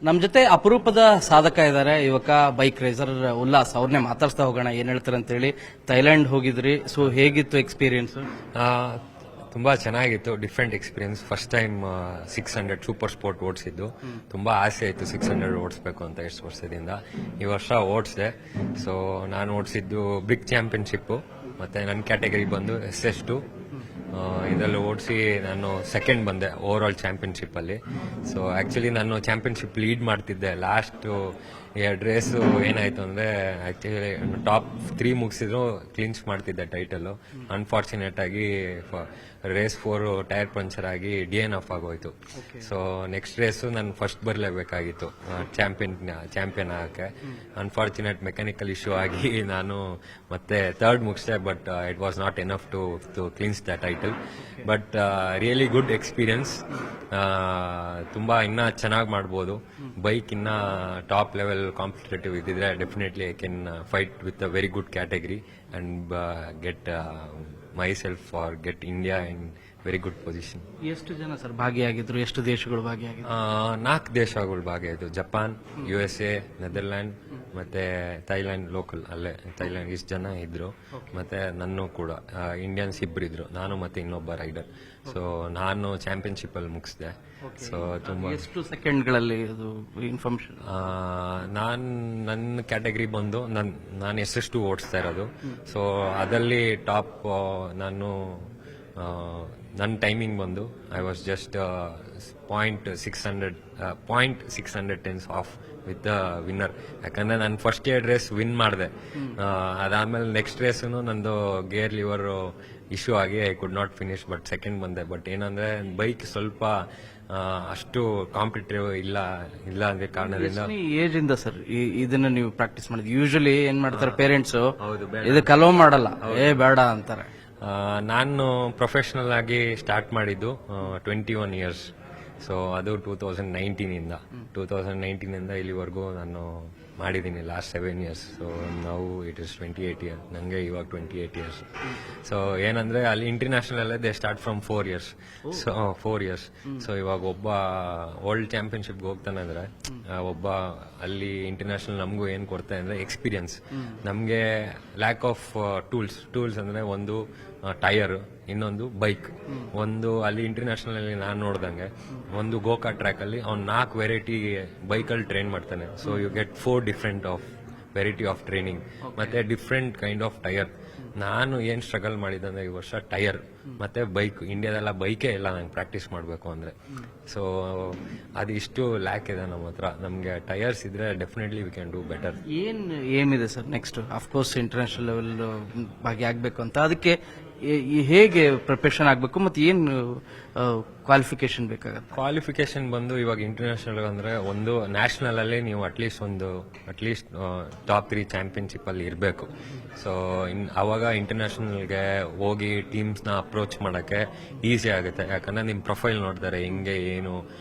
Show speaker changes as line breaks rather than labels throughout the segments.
ನಮ್ಮ ಜೊತೆ ಅಪರೂಪದ ಸಾಧಕ ಇದ್ದಾರೆ, ಯುವಕ ಬೈಕ್ ರೇಸರ್ ಉಲ್ಲಾಸ್. ಅವ್ರನ್ನೇ ಮಾತಾಡ್ಸ್ತಾ ಹೋಗೋಣ, ಏನ್ ಹೇಳ್ತಾರೆ ಅಂತ ಹೇಳಿ. ಥೈಲ್ಯಾಂಡ್ ಹೋಗಿದ್ರಿ, ಸೊ ಹೇಗಿತ್ತು ಎಕ್ಸ್ಪೀರಿಯನ್ಸ್?
ತುಂಬಾ ಚೆನ್ನಾಗಿತ್ತು, different experience. First time 600 super sport ಓಡಿಸಿದ್ದು. ತುಂಬಾ ಆಸೆ ಆಯ್ತು 600 ಓಡಿಸ್ಬೇಕು ಅಂತ ಎಷ್ಟು ವರ್ಷದಿಂದ. ಈ ವರ್ಷ ಓಡಿಸಿದೆ. ಸೊ ನಾನು ಓಡಿಸಿದ್ದು ಬಿಗ್ ಚಾಂಪಿಯನ್ಶಿಪ್, ಮತ್ತೆ ನನ್ನ ಕ್ಯಾಟಗರಿ ಬಂದು SS2. ಇದರಲ್ಲಿ ಓಡಿಸಿ ನಾನು ಸೆಕೆಂಡ್ ಬಂದೆ ಓವರ್ ಆಲ್ ಚಾಂಪಿಯನ್ಶಿಪ್ ಅಲ್ಲಿ. ಸೊ ಆಕ್ಚುಲಿ ನಾನು ಚಾಂಪಿಯನ್ಶಿಪ್ ಲೀಡ್ ಮಾಡ್ತಿದ್ದೆ. ಲಾಸ್ಟ್ 2 ರೇಸು ಏನಾಯ್ತು ಅಂದ್ರೆ ಆಕ್ಚುಲಿ ಟಾಪ್ 3 ಮುಗಿಸಿದ್ರು ಕ್ಲಿಂಚ್ ಮಾಡ್ತಿದ್ದೆ ಟೈಟಲ್. ಅನ್ಫಾರ್ಚುನೇಟ್ ಆಗಿ ರೇಸ್ 4 ಟೈರ್ ಪಂಚರ್ ಆಗಿ DNF ಆಗೋಯ್ತು. ಸೊ ನೆಕ್ಸ್ಟ್ ರೇಸು ನಾನು ಫಸ್ಟ್ ಬರಲೇಬೇಕಾಗಿತ್ತು ಚಾಂಪಿಯನ್ ಆಗಕ್ಕೆ. ಅನ್ಫಾರ್ಚುನೇಟ್ ಮೆಕ್ಯಾನಿಕಲ್ ಇಶ್ಯೂ ಆಗಿ ನಾನು ಮತ್ತೆ ಥರ್ಡ್ ಮುಗಿಸಿದೆ. But it was not enough to clinch the title. But really good experience. ತುಂಬಾ ಇನ್ನ ಚೆನ್ನಾಗಿ ಮಾಡ್ಬೋದು. ಬೈಕ್ ಇನ್ನ ಟಾಪ್ ಲೆವೆಲ್ ಕಾಂಪಿಟೇಟಿವ್ ಇದ್ದಿದ್ರೆ definitely I can fight with a very good category and get myself or get India in very good position.
ಎಷ್ಟು ಜನ sir ಭಾಗಿಯಾಗಿದ್ರು? ಎಷ್ಟು ದೇಶಗಳು ಭಾಗಿಯಾಗಿದ್ರು?
4 ದೇಶಗಳು ಭಾಗಿಯಾಯಿತು. ಜಪಾನ್, USA, ನೆದರ್ಲ್ಯಾಂಡ್ ಮತ್ತೆ ಥೈಲ್ಯಾಂಡ್. ಲೋಕಲ್ ಅಲ್ಲೇ ಥೈಲ್ಯಾಂಡ್ ಇಷ್ಟು ಜನ ಇದ್ರು. ಮತ್ತೆ ನನ್ನ ಕೂಡ ಇಂಡಿಯನ್ಸ್ ಇಬ್ಬರಿದ್ರು, ನಾನು ಮತ್ತೆ ಇನ್ನೊಬ್ಬ ರೈಡರ್. ಸೊ ನಾನು ಚಾಂಪಿಯನ್ಶಿಪ್ ಅಲ್ಲಿ ಮುಗಿಸಿದೆ. ಸೊ ತುಂಬಾ
ಎಷ್ಟು ಸೆಕೆಂಡ್ಗಳಲ್ಲಿ ಅದು ಇನ್ಫಾರ್ಮೇಶನ್?
ನನ್ನ ಕ್ಯಾಟಗರಿ ಬಂದು ನಾನು SS2 ಓಡಿಸ್ತಾ ಇರೋದು. ಸೊ ಅದರಲ್ಲಿ ಟಾಪ್ ನಾನು ನನ್ನ ಟೈಮಿಂಗ್ ಬಂದು I was just 0.610 of with the winner. ಯಾಕಂದ್ರೆ ನಾನು ಫಸ್ಟ್ 2 ರೇಸ್ ವಿನ್ ಮಾಡಿದೆ. ಅದಾದ್ಮೇಲೆ ನೆಕ್ಸ್ಟ್ ರೇಸು ನಂದು ಗೇರ್ ಲಿವರ್ ಇಶ್ಯೂ ಆಗಿ I could not finish, but second ಬಂದೆ. ಬಟ್ ಏನಂದ್ರೆ ಬೈಕ್ ಸ್ವಲ್ಪ ಅಷ್ಟು ಕಾಂಪಿಟೇಟಿವ್ ಇಲ್ಲ ಅಂದ್ರೆ ಕಾರಣದಿಂದ.
ಏಜ್ ಇಂದ ಸರ್ ಇದನ್ನ ನೀವು ಪ್ರಾಕ್ಟೀಸ್ ಮಾಡಿದ್ವಿ? ಯೂಶಲಿ ಏನ್ ಮಾಡ್ತಾರೆ ಪೇರೆಂಟ್ಸ್, ಇದಕ್ಕೆ ಅಲೋ ಮಾಡಲ್ಲ, ಬೇಡ ಅಂತಾರೆ.
ನಾನು ಪ್ರೊಫೆಷನಲ್ ಆಗಿ ಸ್ಟಾರ್ಟ್ ಮಾಡಿದ್ದು 21 ಇಯರ್ಸ್. ಸೊ ಅದು 2019 ಇಂದ ಇಲ್ಲಿವರೆಗೂ ನಾನು ಮಾಡಿದ್ದೀನಿ ಲಾಸ್ಟ್ 7 ಇಯರ್ಸ್. ಸೊ ನಾವು ಇಟ್ ಇಸ್ 28 ಇಯರ್ಸ್. ನನಗೆ ಇವಾಗ 28 ಇಯರ್ಸ್. ಸೊ ಏನಂದ್ರೆ ಅಲ್ಲಿ ಇಂಟರ್ನ್ಯಾಷನಲ್ ಅಲ್ಲೇ they start from 4 years. So 4 years. So ಇವಾಗ ಒಬ್ಬ ವರ್ಲ್ಡ್ ಚಾಂಪಿಯನ್ಶಿಪ್ಗೆ ಹೋಗ್ತಾನೆ ಅಂದ್ರೆ ಒಬ್ಬ ಅಲ್ಲಿ ಇಂಟರ್ನ್ಯಾಷನಲ್ ನಮಗೂ ಏನ್ ಕೊಡ್ತಾರೆ ಅಂದ್ರೆ ಎಕ್ಸ್ಪೀರಿಯನ್ಸ್. ನಮಗೆ ಲ್ಯಾಕ್ ಆಫ್ ಟೂಲ್ಸ್ ಅಂದ್ರೆ ಒಂದು ಟೈರ್, ಇನ್ನೊಂದು ಬೈಕ್. ಒಂದು ಅಲ್ಲಿ ಇಂಟರ್ನ್ಯಾಷನಲ್ ಅಲ್ಲಿ ನಾನು ನೋಡ್ದಂಗೆ ಒಂದು ಗೋಕಾ ಟ್ರ್ಯಾಕ್ ಅಲ್ಲಿ ಅವ್ನು 4 ವೆರೈಟಿ ಬೈಕಲ್ಲಿ ಟ್ರೈನ್ ಮಾಡ್ತಾನೆ. So you get 4 different of variety of training, ಮತ್ತೆ ಡಿಫ್ರೆಂಟ್ ಕೈಂಡ್ ಆಫ್ ಟೈರ್. ನಾನು ಏನ್ ಸ್ಟ್ರಗಲ್ ಮಾಡಿದಂದ್ರೆ ಈ ವರ್ಷ ಟೈರ್ ಮತ್ತೆ ಬೈಕ್. ಇಂಡಿಯಾದೆಲ್ಲ ಬೈಕೇ ಇಲ್ಲ ನಂಗೆ ಪ್ರಾಕ್ಟೀಸ್ ಮಾಡಬೇಕು ಅಂದ್ರೆ. ಸೊ ಅದು ಇಷ್ಟು ಲ್ಯಾಕ್ ಇದೆ ನಮ್ಮ ಹತ್ರ. ನಮ್ಗೆ ಟೈರ್ಸ್ ಇದ್ರೆ definitely we can do better.
ಏನ್ ಏಮಿದೆ sir next? Of course international level ಭಾಗಿಯಾಗಬೇಕು ಅಂತ, ಅದಕ್ಕೆ ಹೇಗೆ ಪ್ರಿಪರೇಷನ್ ಆಗಬೇಕು ಮತ್ತೆ ಏನು ಕ್ವಾಲಿಫಿಕೇಶನ್ ಬೇಕಾಗುತ್ತೆ?
ಕ್ವಾಲಿಫಿಕೇಶನ್ ಬಂದು ಇವಾಗ ಇಂಟರ್ನ್ಯಾಷನಲ್ ಅಂದ್ರೆ ಒಂದು ನ್ಯಾಷನಲ್ ಅಲ್ಲಿ ನೀವು ಅಟ್ಲೀಸ್ಟ್ ಟಾಪ್ 3 ಚಾಂಪಿಯನ್ಶಿಪ್ ಅಲ್ಲಿ ಇರಬೇಕು. ಸೊ ಅವಾಗ ಇಂಟರ್ನ್ಯಾಷನಲ್ಗೆ ಹೋಗಿ ಟೀಮ್ಸ್ ನ ಅಪ್ರೋಚ್ ಮಾಡಕ್ಕೆ ಈಸಿ ಆಗುತ್ತೆ. ಯಾಕಂದ್ರೆ ನಿಮ್ ಪ್ರೊಫೈಲ್ ನೋಡ್ತಾರೆ ಹಿಂಗೆ ಏನು.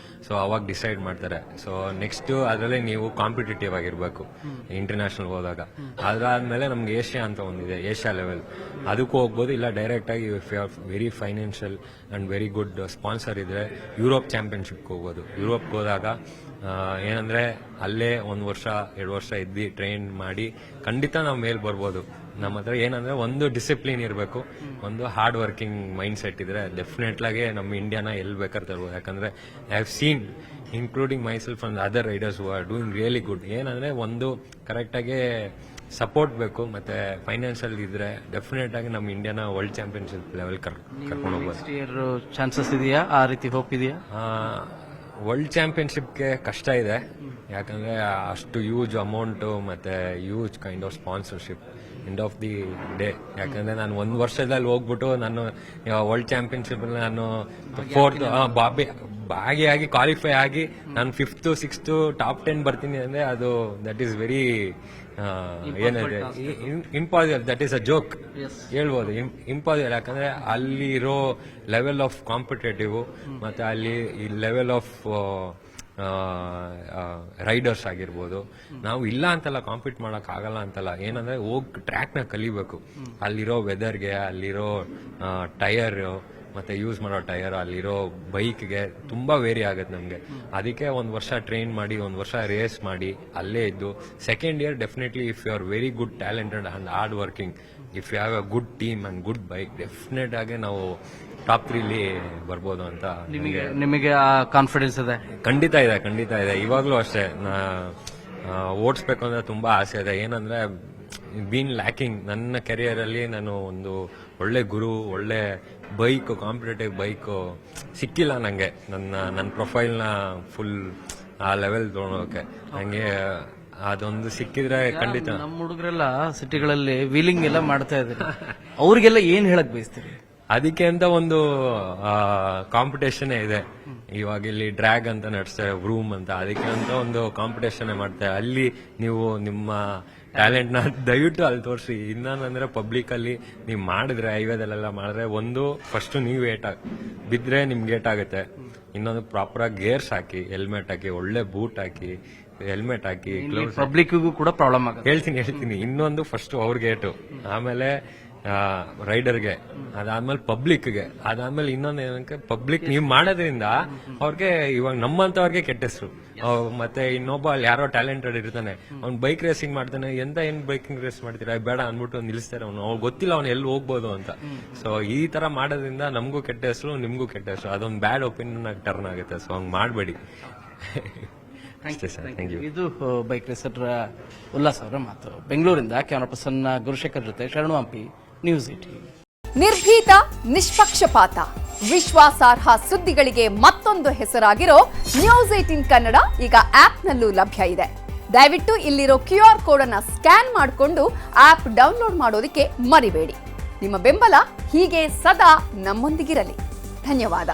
ಸೊ ಅವಾಗ ಡಿಸೈಡ್ ಮಾಡ್ತಾರೆ. ಸೊ ನೆಕ್ಸ್ಟ್ ಅದರಲ್ಲಿ ನೀವು ಕಾಂಪಿಟೇಟಿವ್ ಆಗಿರ್ಬೇಕು ಇಂಟರ್ನ್ಯಾಷನಲ್ ಹೋದಾಗ. ಅದಾದ್ಮೇಲೆ ನಮ್ಗೆ ಏಷ್ಯಾ ಅಂತ ಒಂದಿದೆ, ಏಷ್ಯಾ ಲೆವೆಲ್. ಅದಕ್ಕೂ ಹೋಗ್ಬೋದು. ಇಲ್ಲ ಡೈರೆಕ್ಟ್ ಆಗಿ very financial and very good sponsor ಇದ್ರೆ ಯುರೋಪ್ ಚಾಂಪಿಯನ್ಶಿಪ್ಗೆ ಹೋಗ್ಬೋದು. ಯುರೋಪ್ಗೆ ಹೋದಾಗ ಏನಂದ್ರೆ ಅಲ್ಲೇ 1 ವರ್ಷ 2 ವರ್ಷ ಇದ್ದು ಟ್ರೈನ್ ಮಾಡಿ ಖಂಡಿತ ನಾವು ಮೇಲ್ ಬರ್ಬೋದು. ನಮ್ಮ ಹತ್ರ ಏನಂದ್ರೆ ಒಂದು ಡಿಸಿಪ್ಲಿನ್ ಇರಬೇಕು, ಒಂದು ಹಾರ್ಡ್ ವರ್ಕಿಂಗ್ ಮೈಂಡ್ ಸೆಟ್ ಇದ್ರೆ ಡೆಫಿನೆಟ್ ಆಗಿ ನಮ್ಮ ಇಂಡಿಯಾನ ಎಲ್ಲಿ ಬೇಕಾದ್ರೆ ತರ್ಬೋದು. ಯಾಕಂದ್ರೆ I have seen including myself and other Riders who are doing really good. ಏನಂದ್ರೆ ಒಂದು ಕರೆಕ್ಟ್ ಆಗಿ ಸಪೋರ್ಟ್ ಬೇಕು, ಮತ್ತೆ ಫೈನಾನ್ಷಿಯಲ್ ಇದ್ರೆ ಡೆಫಿನೆಟ್ ಆಗಿ ನಮ್ಮ ಇಂಡಿಯಾನ ವರ್ಲ್ಡ್ ಚಾಂಪಿಯನ್ಶಿಪ್ ಲೆವೆಲ್ ಕರ್ಕೊಂಡು ಹೋಗ್ಬೋದು.
ಚಾನ್ಸಸ್ ಇದೆಯಾ? ಆ ರೀತಿ ಹೋಪ್ ಇದೆಯಾ?
ವರ್ಲ್ಡ್ ಚಾಂಪಿಯನ್ಶಿಪ್ಗೆ ಕಷ್ಟ ಇದೆ. ಯಾಕಂದ್ರೆ ಅಷ್ಟು ಯೂಜ್ ಅಮೌಂಟ್ ಮತ್ತೆ huge kind of sponsorship end of the day. ಯಾಕಂದ್ರೆ ನಾನು 1 ವರ್ಷದಲ್ಲಿ ಹೋಗ್ಬಿಟ್ಟು ನಾನು ವರ್ಲ್ಡ್ ಚಾಂಪಿಯನ್ಶಿಪ್ ನಾನು 4th ಭಾಗಿಯಾಗಿ ಕ್ವಾಲಿಫೈ ಆಗಿ ನಾನು 5th 6th ಟಾಪ್ 10 ಬರ್ತೀನಿ ಅಂದ್ರೆ ಅದು ದಟ್ ಈಸ್ ವೆರಿ ಏನಿದೆ impossible. That is a joke ಹೇಳ್ಬೋದು. ಇಂಪಾಸಿಬಲ್. ಯಾಕಂದ್ರೆ ಅಲ್ಲಿರೋ ಲೆವೆಲ್ ಆಫ್ ಕಾಂಪಿಟೇಟಿವ್ ಮತ್ತೆ ಅಲ್ಲಿ ಈ ಲೆವೆಲ್ ಆಫ್ ರೈಡರ್ಸ್ ಆಗಿರ್ಬೋದು. ನಾವು ಇಲ್ಲ ಅಂತಲ್ಲ, ಕಾಂಪೀಟ್ ಮಾಡಕ್ ಆಗಲ್ಲ ಅಂತಲ್ಲ. ಏನಂದ್ರೆ ಹೋಗಿ ಟ್ರ್ಯಾಕ್ ನ ಕಲಿಬೇಕು. ಅಲ್ಲಿರೋ ವೆದರ್ಗೆ, ಅಲ್ಲಿರೋ ಟೈರ್ ಮತ್ತೆ ಯೂಸ್ ಮಾಡೋ ಟೈರ್, ಅಲ್ಲಿರೋ ಬೈಕ್ಗೆ ತುಂಬಾ ವೇರಿ ಆಗುತ್ತೆ ನಮಗೆ. ಅದಕ್ಕೆ ಒಂದು ವರ್ಷ ಟ್ರೈನ್ ಮಾಡಿ, ಒಂದು ವರ್ಷ ರೇಸ್ ಮಾಡಿ ಅಲ್ಲೇ ಇದ್ದು, second year definitely if you are very good talented and hard working, if you have a good team and good bike, definite ಆಗಿ ನಾವು ಟಾಪ್ 3 ಬರ್ಬೋದು ಅಂತ
ನಿಮಗೆ ಆ ಕಾನ್ಫಿಡೆನ್ಸ್ ಇದೆ?
ಖಂಡಿತ ಇದೆ. ಇವಾಗ್ಲೂ ಅಷ್ಟೇ ಓಡಿಸ್ಬೇಕು ಅಂದ್ರೆ ತುಂಬಾ ಆಸೆ ಇದೆ. ಏನಂದ್ರೆ ಬೀನ್ ಲ್ಯಾಕಿಂಗ್ ನನ್ನ ಕೆರಿಯರ್ ಅಲ್ಲಿ. ನಾನು ಒಂದು ಒಳ್ಳೆ ಗುರು, ಒಳ್ಳೆ ಬೈಕ್, ಕಾಂಪಿಟೇಟಿವ್ ಬೈಕ್ ಸಿಕ್ಕಿಲ್ಲ ನಂಗೆ. ನನ್ನ ಪ್ರೊಫೈಲ್ನ ಫುಲ್ ಆ ಲೆವೆಲ್ ತೊಗೊಳೋಕೆ. ನಂಗೆ ಅದೊಂದು ಸಿಕ್ಕಿದ್ರೆ ಖಂಡಿತ.
ನಮ್ಮ ಹುಡುಗರೆಲ್ಲ ಸಿಟಿಗಳಲ್ಲಿ ವೀಲಿಂಗ್ ಎಲ್ಲ ಮಾಡ್ತಾ ಇದ್ದಾರೆ, ಅವ್ರಿಗೆಲ್ಲ ಏನ್ ಹೇಳಕ್ ಬಯಸ್ತೀರಿ?
ಅದಕ್ಕೆ ಅಂತ ಒಂದು ಕಾಂಪಿಟೇಷನ್ ಇದೆ. ಇವಾಗ ಇಲ್ಲಿ ಡ್ರ್ಯಾಗ್ ಅಂತ ನಡೆಸ್ತಾರೆ, ರೂಮ್ ಅಂತ, ಅದಕ್ಕೆ ಅಂತ ಒಂದು ಕಾಂಪಿಟೇಷನ್ ಮಾಡ್ತಾರೆ. ಅಲ್ಲಿ ನೀವು ನಿಮ್ಮ ಟ್ಯಾಲೆಂಟ್ ನ ದಯವಿಟ್ಟು ಅಲ್ಲಿ ತೋರಿಸಿ. ಇನ್ನಂದ್ರೆ ಪಬ್ಲಿಕ್ ಅಲ್ಲಿ ನೀವು ಮಾಡಿದ್ರೆ, ಹೈವೇದಲ್ಲೆಲ್ಲ ಮಾಡಿದ್ರೆ, ಒಂದು ಫಸ್ಟ್ ನೀವು ಬಿದ್ರೆ ನಿಮ್ಗೆ ಏಟ್ ಆಗುತ್ತೆ. ಇನ್ನೊಂದು ಪ್ರಾಪರ್ ಆಗಿ ಗೇರ್ಸ್ ಹಾಕಿ, ಹೆಲ್ಮೆಟ್ ಹಾಕಿ, ಒಳ್ಳೆ ಬೂಟ್ ಹಾಕಿ, ಹೆಲ್ಮೆಟ್ ಹಾಕಿ,
ಪಬ್ಲಿಕ್ಗೂ ಕೂಡ ಪ್ರಾಬ್ಲಮ್ ಆಗುತ್ತೆ.
ಹೇಳ್ತೀನಿ. ಇನ್ನೊಂದು ಫಸ್ಟ್ ಅವ್ರಿಗೆ ಏಟು, ಆಮೇಲೆ ರೈಡರ್ಗೆ, ಅದಾದ್ಮೇಲೆ ಪಬ್ಲಿಕ್ಗೆ, ಅದಾದ್ಮೇಲೆ ಇನ್ನೊಂದು ಏನಕ್ಕೆ ಪಬ್ಲಿಕ್ ನೀವು ಮಾಡೋದ್ರಿಂದ ಅವ್ರಿಗೆ, ಇವಾಗ ನಮ್ಮಂತವ್ರಿಗೆ ಕೆಟ್ಟ ಹೆಸರು. ಮತ್ತೆ ಇನ್ನೊಬ್ಬ ಅಲ್ಲಿ ಯಾರೋ ಟ್ಯಾಲೆಂಟೆಡ್ ಇರ್ತಾನೆ, ಅವ್ನು ಬೈಕ್ ರೇಸಿಂಗ್ ಮಾಡ್ತಾನೆ, ಏನ್ ಬೈಕಿಂಗ್ ರೇಸ್ ಮಾಡ್ತೀರಾ ಬೇಡ ಅಂದ್ಬಿಟ್ಟು ನಿಲ್ಲಿಸ್ತಾರೆ. ಅವ್ನು ಗೊತ್ತಿಲ್ಲ ಅವ್ನು ಎಲ್ಲಿ ಹೋಗ್ಬೋದು ಅಂತ. ಸೊ ಈ ತರ ಮಾಡೋದ್ರಿಂದ ನಮಗೂ ಕೆಟ್ಟ ಹೆಸರು, ನಿಮ್ಗೂ ಕೆಟ್ಟ ಹೆಸರು, ಅದೊಂದು ಬ್ಯಾಡ್ ಒಪಿನಿಯನ್ ಆಗಿ ಟರ್ನ್ ಆಗುತ್ತೆ. ಸೊ ಹಂಗ್ ಮಾಡಬೇಡಿ.
ಇದು ಬೈಕ್ ರೇಸರ್ ಉಲ್ಲಾಸ್ ಅವರ ಮಾತು. ಬೆಂಗಳೂರಿಂದ ಕ್ಯಾಮರಾ ಪರ್ಸನ್ ಗುರುಶೇಖರ್ ಜೊತೆ ಶರಣು ಹಂಪಿ, ನ್ಯೂಸ್ 18.
ನಿರ್ಭೀತ, ನಿಷ್ಪಕ್ಷಪಾತ, ವಿಶ್ವಾಸಾರ್ಹ ಸುದ್ದಿಗಳಿಗೆ ಮತ್ತೊಂದು ಹೆಸರಾಗಿರೋ ನ್ಯೂಸ್ 18 ಕನ್ನಡ ಈಗ ಆಪ್ನಲ್ಲೂ ಲಭ್ಯ ಇದೆ. ದಯವಿಟ್ಟು ಇಲ್ಲಿರೋ QR ಕೋಡ್ ಅನ್ನ ಸ್ಕ್ಯಾನ್ ಮಾಡಿಕೊಂಡು ಆಪ್ ಡೌನ್ಲೋಡ್ ಮಾಡೋದಕ್ಕೆ ಮರಿಬೇಡಿ. ನಿಮ್ಮ ಬೆಂಬಲ ಹೀಗೆ ಸದಾ ನಮ್ಮೊಂದಿಗಿರಲಿ. ಧನ್ಯವಾದ.